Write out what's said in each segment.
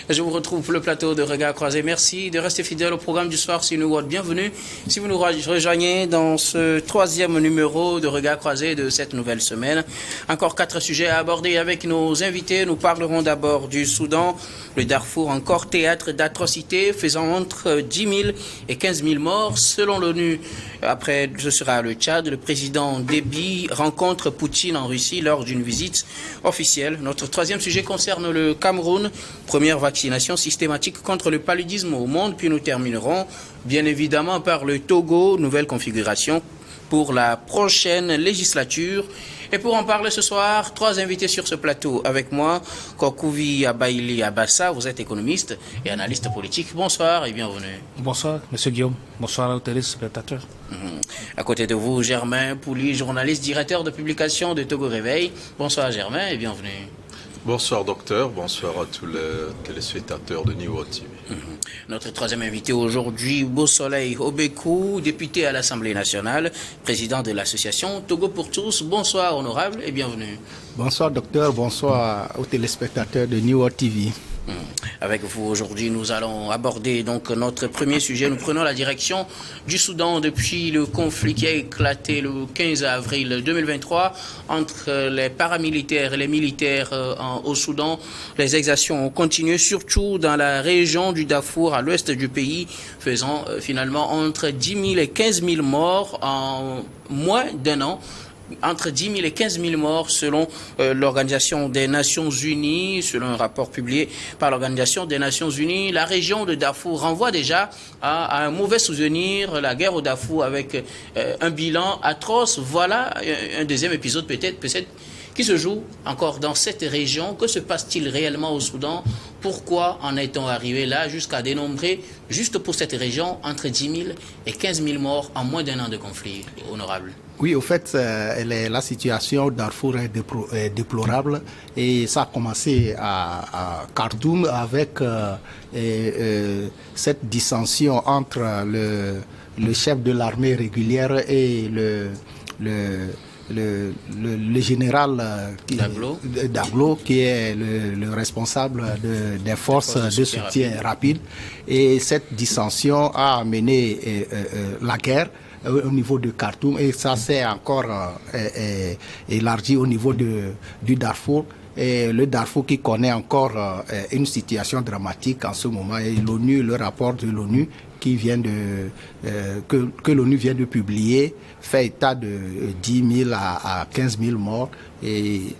Je vous retrouve pour le plateau de Regard Croisé. Merci de rester fidèle au programme du soir sur New World. Bienvenue si vous nous rejoignez dans ce troisième numéro de Regard Croisé de cette nouvelle semaine. Encore 4 sujets à aborder avec nos invités. Nous parlerons d'abord du Soudan, le Darfour, encore théâtre d'atrocités faisant entre 10 000 et 15 000 morts selon l'ONU. Après, ce sera le Tchad. Le président Déby rencontre Poutine en Russie lors d'une visite officielle. Notre troisième sujet concerne le Cameroun, première vaccination systématique contre le paludisme au monde. Puis nous terminerons bien évidemment par le Togo, nouvelle configuration pour la prochaine législature. Et pour en parler ce soir, 3 invités sur ce plateau avec moi. Kokouvi Abaili Abassa, vous êtes économiste et analyste politique. Bonsoir et bienvenue. Bonsoir, monsieur Guillaume. Bonsoir aux téléspectateurs. À côté de vous, Germain Pouli, journaliste, directeur de publication de Togo Réveil. Bonsoir Germain et bienvenue. Bonsoir docteur, bonsoir à tous les téléspectateurs de New World TV. Notre troisième invité aujourd'hui, Beausoleil Obekou, député à l'Assemblée nationale, président de l'association Togo pour tous. Bonsoir honorable et bienvenue. Bonsoir docteur, bonsoir aux téléspectateurs de New World TV. Avec vous aujourd'hui, nous allons aborder donc notre premier sujet. Nous prenons la direction du Soudan depuis le conflit qui a éclaté le 15 avril 2023 entre les paramilitaires et les militaires au Soudan. Les exactions ont continué, surtout dans la région du Darfour, à l'ouest du pays, faisant finalement entre 10 000 et 15 000 morts en moins d'un an. Entre 10 000 et 15 000 morts selon l'Organisation des Nations Unies, selon un rapport publié par l'Organisation des Nations Unies. La région de Darfour renvoie déjà à un mauvais souvenir, la guerre au Darfour avec un bilan atroce. Voilà un deuxième épisode peut-être qui se joue encore dans cette région. Que se passe-t-il réellement au Soudan? Pourquoi en est-on arrivé là jusqu'à dénombrer, juste pour cette région, entre 10 000 et 15 000 morts en moins d'un an de conflit, honorable? Oui, au fait, la situation au Darfour est déplorable et ça a commencé à Khartoum avec cette dissension entre le chef de l'armée régulière et le général Daglo, qui est le responsable des forces de soutien rapide. Et cette dissension a amené la guerre au niveau de Khartoum et ça s'est encore élargi au niveau du Darfour. Et le Darfour qui connaît encore une situation dramatique en ce moment. Et l'ONU, le rapport de l'ONU qui vient que l'ONU vient de publier fait état de 10 000 à 15 000 morts et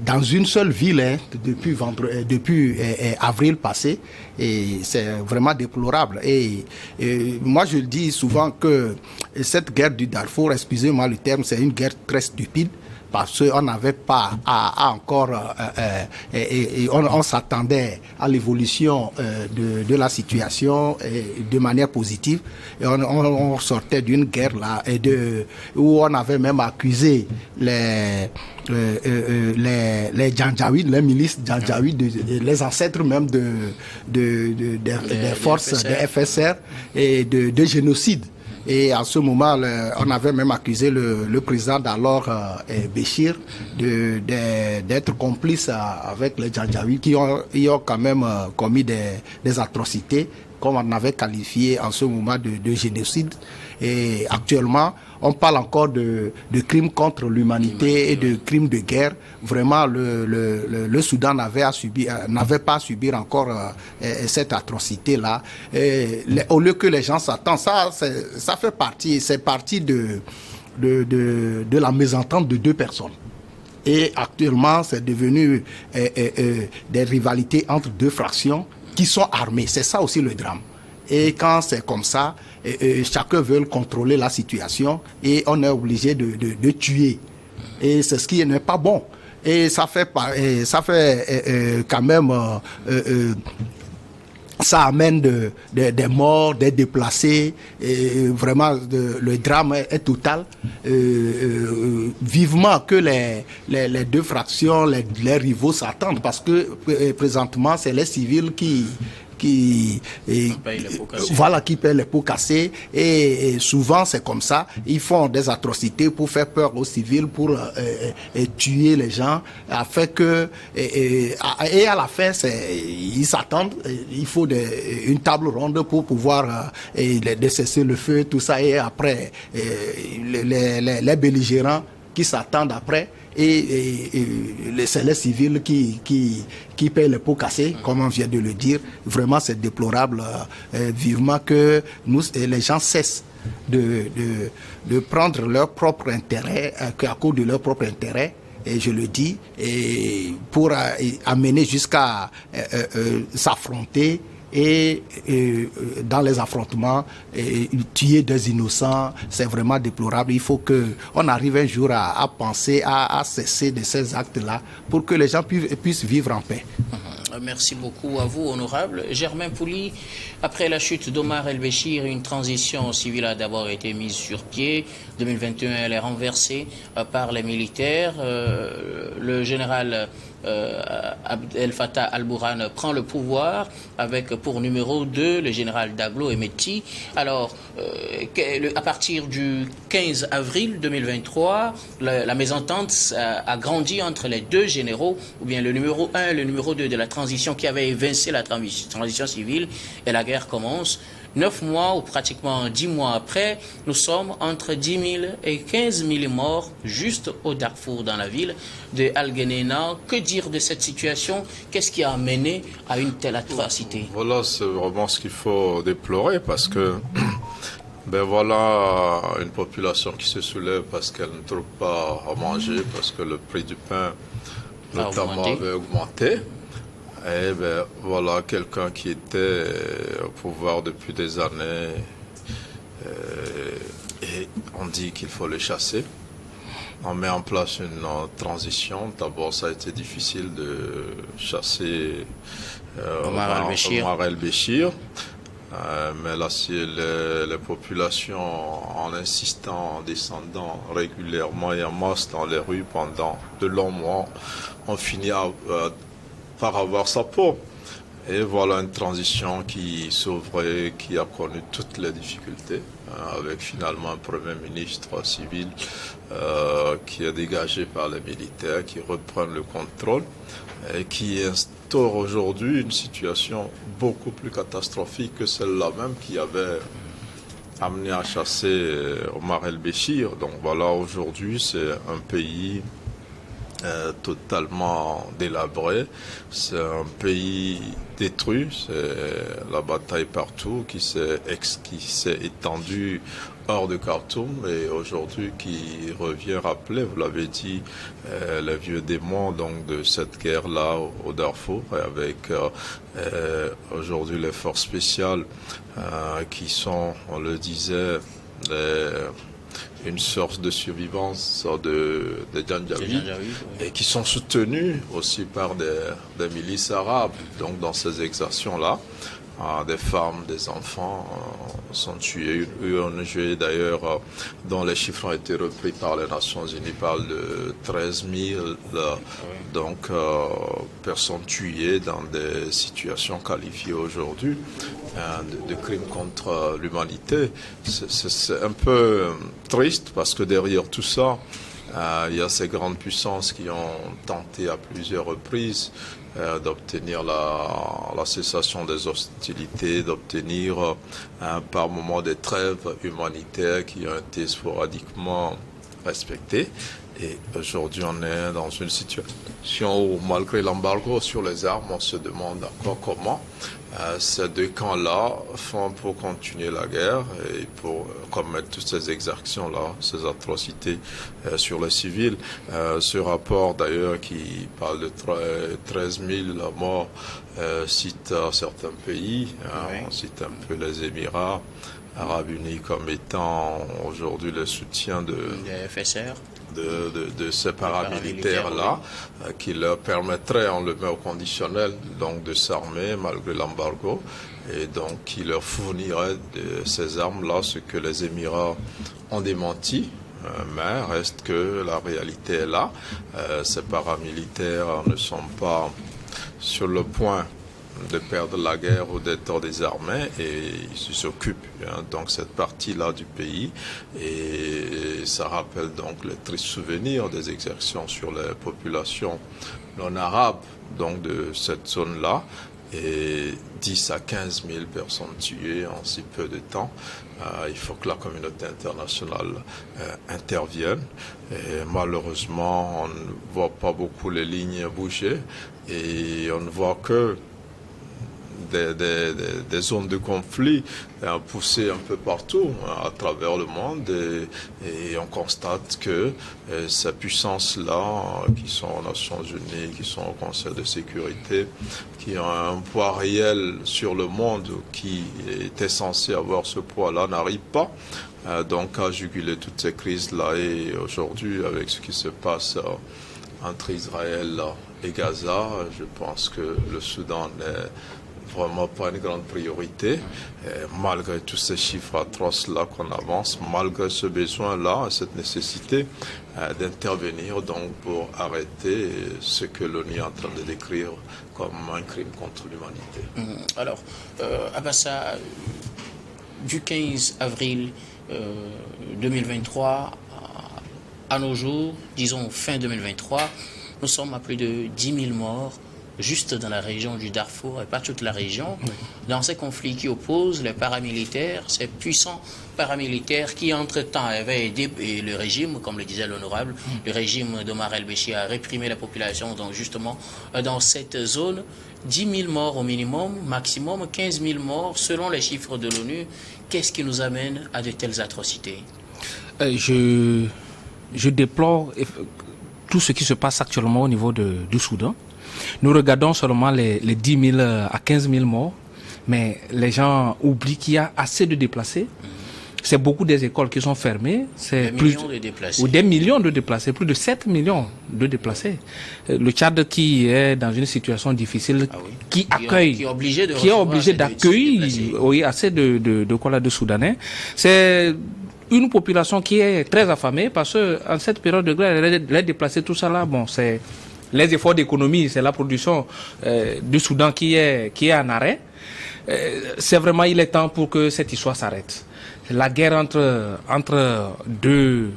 dans une seule ville depuis avril passé, et c'est vraiment déplorable. Et moi je dis souvent que cette guerre du Darfour, excusez-moi le terme, c'est une guerre très stupide, parce qu'on n'avait pas on s'attendait à l'évolution de la situation de manière positive. Et on sortait d'une guerre là où on avait même accusé les Janjaouides, les milices Janjaouides, les ancêtres même des forces des FSR et de génocide. Et à ce moment, on avait même accusé le président d'alors, Béchir, d'être complice avec les Janjaouides qui ont quand même commis des atrocités, comme on avait qualifié en ce moment de génocide. Et actuellement, on parle encore de crimes contre l'humanité et de crimes de guerre. Vraiment, le Soudan n'avait pas à subir encore cette atrocité-là. Au lieu que les gens s'attendent, ça fait partie, c'est partie de la mésentente de 2 personnes. Et actuellement, c'est devenu des rivalités entre 2 fractions qui sont armées. C'est ça aussi le drame. Et quand c'est comme ça, chacun veut contrôler la situation et on est obligé de tuer. Et c'est ce qui n'est pas bon. Et ça fait quand même... ça amène des morts, des déplacés, et vraiment le drame est total. Vivement que les 2 fractions, les rivaux s'attendent, parce que présentement c'est les civils qui paye les pots cassés. Voilà, qui paient les pots cassés. Et souvent, c'est comme ça. Ils font des atrocités pour faire peur aux civils, pour tuer les gens, afin que... Et à la fin, ils s'attendent. Il faut une table ronde pour pouvoir cesser le feu, tout ça. Et après, les belligérants qui s'attendent après, c'est les civils qui payent les pots cassés, comme on vient de le dire. Vraiment, c'est déplorable. Vivement que les gens cessent de prendre leur propre intérêt, à cause de leur propre intérêt, et je le dis, et pour amener jusqu'à s'affronter, et dans les affrontements, tuer des innocents, c'est vraiment déplorable. Il faut qu'on arrive un jour à penser à cesser de ces actes-là pour que les gens puissent vivre en paix. Merci beaucoup à vous, honorable. Germain Pouli, après la chute d'Omar El-Béchir, une transition civile a d'abord été mise sur pied. 2021, elle est renversée par les militaires. Le général Abdel Fattah al-Burhan prend le pouvoir avec pour numéro 2 le général Daglo Emeti. Alors, à partir du 15 avril 2023, la mésentente a grandi entre les deux généraux, ou bien le numéro 1 et le numéro 2 de la transition qui avait évincé la transition civile, et la guerre commence. 9 mois ou pratiquement 10 mois après, nous sommes entre 10 000 et 15 000 morts juste au Darfour, dans la ville de Al-Geneina. Que dire de cette situation? Qu'est-ce qui a amené à une telle atrocité? Voilà, c'est vraiment ce qu'il faut déplorer, parce que voilà une population qui se soulève parce qu'elle ne trouve pas à manger, parce que le prix du pain notamment avait augmenté. Et voilà quelqu'un qui était au pouvoir depuis des années, et on dit qu'il faut le chasser. On met en place une transition. D'abord, ça a été difficile de chasser Omar El-Béchir. Mais là, les populations, en insistant, en descendant régulièrement et en masse dans les rues pendant de longs mois, ont fini par avoir sa peau. Et voilà une transition qui s'ouvrait, qui a connu toutes les difficultés, avec finalement un Premier ministre civil qui est dégagé par les militaires, qui reprennent le contrôle et qui instaure aujourd'hui une situation beaucoup plus catastrophique que celle-là même qui avait amené à chasser Omar El-Béchir. Donc voilà, aujourd'hui c'est un pays totalement délabré, c'est un pays détruit, c'est la bataille partout qui s'est étendue hors de Khartoum et aujourd'hui qui revient rappeler, vous l'avez dit, les vieux démons donc de cette guerre-là au Darfour, avec aujourd'hui les forces spéciales qui sont, on le disait, une source de survivance de Janjaweed, et qui sont soutenus aussi par des milices arabes. Donc dans ces exactions-là, des femmes, des enfants sont tués. UNG d'ailleurs, dont les chiffres ont été repris par les Nations Unies, parle de 13 000 personnes tuées dans des situations qualifiées aujourd'hui de crimes contre l'humanité. C'est un peu triste parce que derrière tout ça, il y a ces grandes puissances qui ont tenté à plusieurs reprises d'obtenir la cessation des hostilités, d'obtenir par moments des trêves humanitaires qui ont été sporadiquement respectées. Et aujourd'hui, on est dans une situation où, malgré l'embargo sur les armes, on se demande encore comment ces deux camps-là font pour continuer la guerre et pour commettre toutes ces exactions-là, ces atrocités sur les civils. Ce rapport, d'ailleurs, qui parle de 13 000 morts, cite certains pays. On cite un peu les Émirats Arabes Unis comme étant aujourd'hui le soutien de FSR. De ces paramilitaires-là, qui leur permettrait, on le met au conditionnel, donc de s'armer malgré l'embargo, et donc qui leur fournirait ces armes-là, ce que les Émirats ont démenti. Mais reste que la réalité est là. Ces paramilitaires ne sont pas sur le point de perdre la guerre ou d'être désarmés et ils s'occupent donc cette partie-là du pays et ça rappelle donc les tristes souvenirs des exactions sur les populations non arabes donc de cette zone-là et 10 à 15 000 personnes tuées en si peu de temps. Il faut que la communauté internationale intervienne. Et malheureusement, on ne voit pas beaucoup les lignes bouger et on ne voit que des zones de conflit poussées un peu partout à travers le monde et on constate que ces puissances-là, qui sont aux Nations Unies, qui sont au Conseil de sécurité, qui ont un poids réel sur le monde, qui était censé avoir ce poids-là, n'arrivent pas donc à juguler toutes ces crises-là. Et aujourd'hui, avec ce qui se passe entre Israël et Gaza, je pense que le Soudan n'est vraiment pas une grande priorité, et malgré tous ces chiffres atroces-là qu'on avance, malgré ce besoin-là, cette nécessité d'intervenir donc pour arrêter ce que l'ONU est en train de décrire comme un crime contre l'humanité. Alors, Abassa, du 15 avril 2023 à nos jours, disons fin 2023, nous sommes à plus de 10 000 morts juste dans la région du Darfour et pas toute la région, dans ces conflits qui opposent les paramilitaires, ces puissants paramilitaires qui entre-temps avaient aidé le régime, comme le disait l'honorable, le régime d'Omar el-Béchir a réprimé la population donc justement dans cette zone. 10 000 morts au minimum, maximum 15 000 morts selon les chiffres de l'ONU. Qu'est-ce qui nous amène à de telles atrocités? Je déplore tout ce qui se passe actuellement au niveau du Soudan. Nous regardons seulement les 10 000 à 15 000 morts, mais les gens oublient qu'il y a assez de déplacés. C'est beaucoup des écoles qui sont fermées. C'est des millions de déplacés. Ou des millions de déplacés, plus de 7 millions de déplacés. Le Tchad qui est dans une situation difficile, qui accueille, qui est obligé d'accueillir assez de Soudanais. C'est une population qui est très affamée parce qu'en cette période de guerre, les déplacés, tout ça là, bon, c'est les efforts d'économie, c'est la production du Soudan qui est en arrêt. C'est vraiment, il est temps pour que cette histoire s'arrête. La guerre entre deux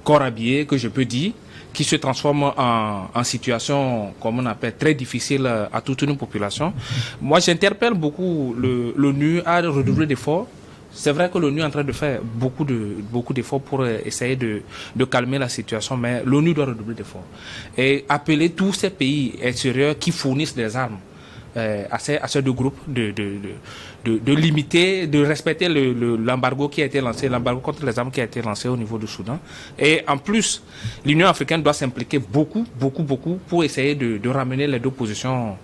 corps habillés, que je peux dire, qui se transforme en situation, comme on appelle, très difficile à toute une population. Moi, j'interpelle beaucoup l'ONU à redoubler d'efforts. C'est vrai que l'ONU est en train de faire beaucoup d'efforts pour essayer de calmer la situation, mais l'ONU doit redoubler d'efforts. Et appeler tous ces pays extérieurs qui fournissent des armes à ces deux groupes de limiter, de respecter l'embargo qui a été lancé, l'embargo contre les armes qui a été lancé au niveau du Soudan. Et en plus, l'Union africaine doit s'impliquer beaucoup pour essayer de ramener les deux positions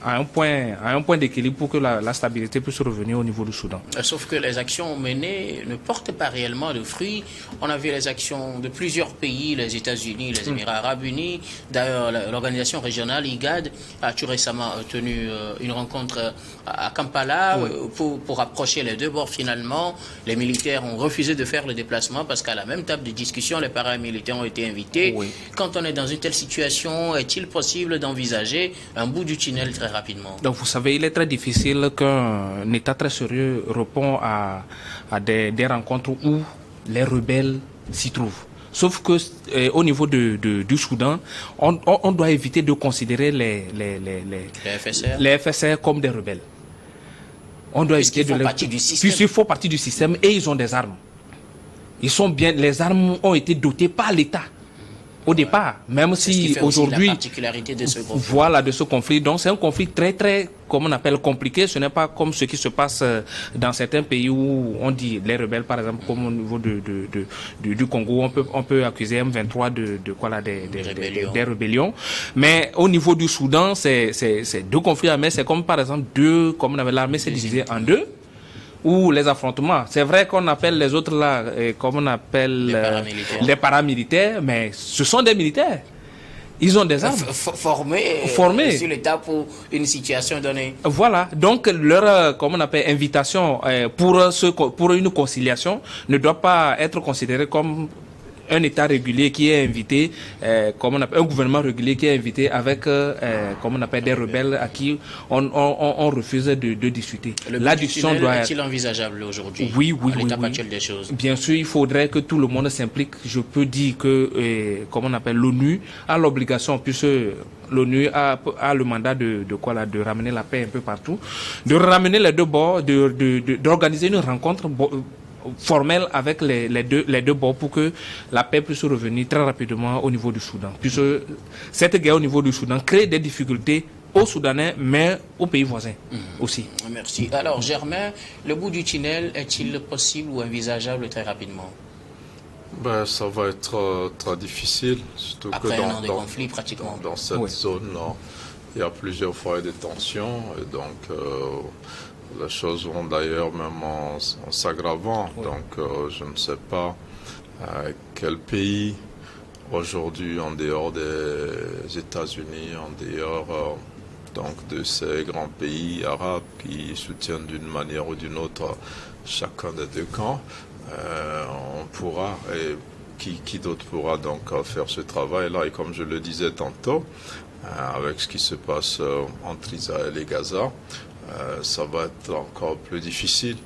à un point d'équilibre pour que la stabilité puisse revenir au niveau du Soudan. Sauf que les actions menées ne portent pas réellement de fruits. On a vu les actions de plusieurs pays, les États-Unis, les Émirats arabes unis. D'ailleurs, l'organisation régionale IGAD a tout récemment tenu une rencontre à Kampala pour rapprocher les deux bords. Finalement, les militaires ont refusé de faire le déplacement parce qu'à la même table de discussion, les paramilitaires ont été invités. Quand on est dans une telle situation, est-il possible d'envisager un bout du tunnel très rapidement? Donc vous savez, il est très difficile qu'un État très sérieux répond à des rencontres où les rebelles s'y trouvent. Sauf que au niveau du Soudan, on doit éviter de considérer les FSR comme des rebelles. On doit éviter de puisqu'ils font partie du système et ils ont des armes. Ils sont bien, les armes ont été dotées par l'État. Au départ, même si aujourd'hui, la particularité de ce conflit. Voilà, de ce conflit. Donc c'est un conflit très, comme on appelle, compliqué. Ce n'est pas comme ce qui se passe dans certains pays où on dit les rebelles, par exemple, comme au niveau du Congo, on peut accuser M23 des rébellions. Mais au niveau du Soudan, c'est deux conflits armés. C'est comme par exemple comme on avait l'armée s'est divisée en deux. Ou les affrontements. C'est vrai qu'on appelle les autres là, comme on appelle les paramilitaires, mais ce sont des militaires. Ils ont des armes. Formés sur l'État pour une situation donnée. Voilà. Donc leur, comme on appelle, invitation pour une conciliation ne doit pas être considérée comme un État régulier qui est invité, comme on appelle, un gouvernement régulier qui est invité avec, comme on appelle, des rebelles à qui on refuse de discuter. La discussion doit être... Est-il envisageable aujourd'hui? Oui, à l'état actuel des choses? Bien sûr, il faudrait que tout le monde s'implique. Je peux dire que, comme on appelle, l'ONU a l'obligation, puisque l'ONU a le mandat de ramener la paix un peu partout, de ramener les deux bords, d'organiser une rencontre formelle avec les deux bords pour que la paix puisse revenir très rapidement au niveau du Soudan. Puisque cette guerre au niveau du Soudan crée des difficultés aux Soudanais, mais aux pays voisins aussi. Merci. Alors, Germain, le bout du tunnel est-il possible ou envisageable très rapidement? Ben, ça va être très difficile, surtout après que un an de conflit pratiquement. Dans cette zone, il y a plusieurs foyers de tension, et donc les choses vont d'ailleurs même en s'aggravant. Oui. Donc je ne sais pas quel pays aujourd'hui, en dehors des États-Unis, en dehors donc de ces grands pays arabes qui soutiennent d'une manière ou d'une autre chacun des deux camps, on pourra, et qui d'autre pourra donc faire ce travail-là. Et comme je le disais tantôt, avec ce qui se passe entre Israël et Gaza, ça va être encore plus difficile.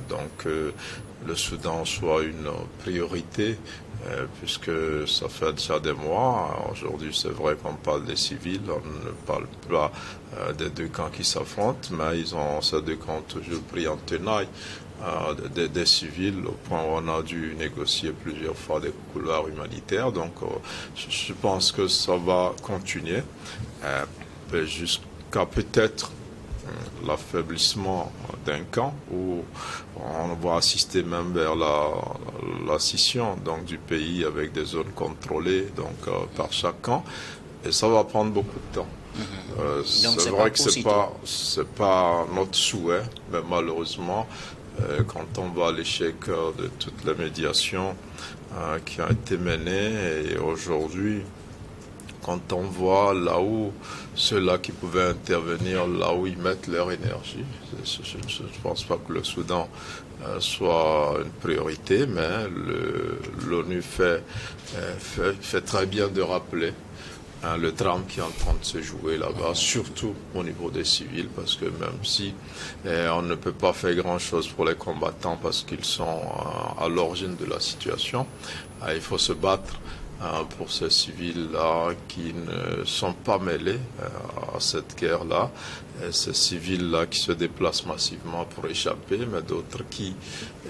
Donc le Soudan soit une priorité, puisque ça fait déjà des mois. Aujourd'hui, c'est vrai qu'on parle des civils, on ne parle pas des deux camps qui s'affrontent, mais ces deux camps ont toujours pris en tenaille des civils, au point où on a dû négocier plusieurs fois des couloirs humanitaires. Donc je pense que ça va continuer jusqu'à peut-être l'affaiblissement d'un camp, où on va assister même vers la scission donc du pays avec des zones contrôlées donc par chaque camp, et ça va prendre beaucoup de temps. C'est vrai que c'est pas notre souhait, mais malheureusement, quand on voit l'échec de toutes les médiations qui ont été menées, et aujourd'hui, quand on voit là où ceux-là qui pouvaient intervenir, là où ils mettent leur énergie, je ne pense pas que le Soudan soit une priorité, mais l'ONU fait très bien de rappeler le drame qui est en train de se jouer là-bas, surtout au niveau des civils, parce que même si on ne peut pas faire grand-chose pour les combattants parce qu'ils sont à l'origine de la situation, il faut se battre pour ces civils-là qui ne sont pas mêlés à cette guerre-là, ces civils-là qui se déplacent massivement pour échapper, mais d'autres qui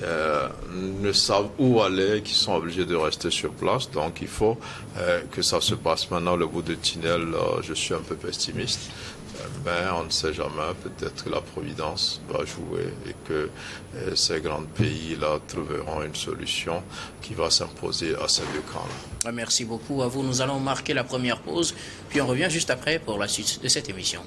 ne savent où aller, qui sont obligés de rester sur place. Donc il faut que ça se passe maintenant. Le bout de tunnel, je suis un peu pessimiste, mais on ne sait jamais. Peut-être que la Providence va jouer et que ces grands pays-là trouveront une solution qui va s'imposer à ces deux camps-là. Merci beaucoup à vous. Nous allons marquer la première pause, puis on revient juste après pour la suite de cette émission.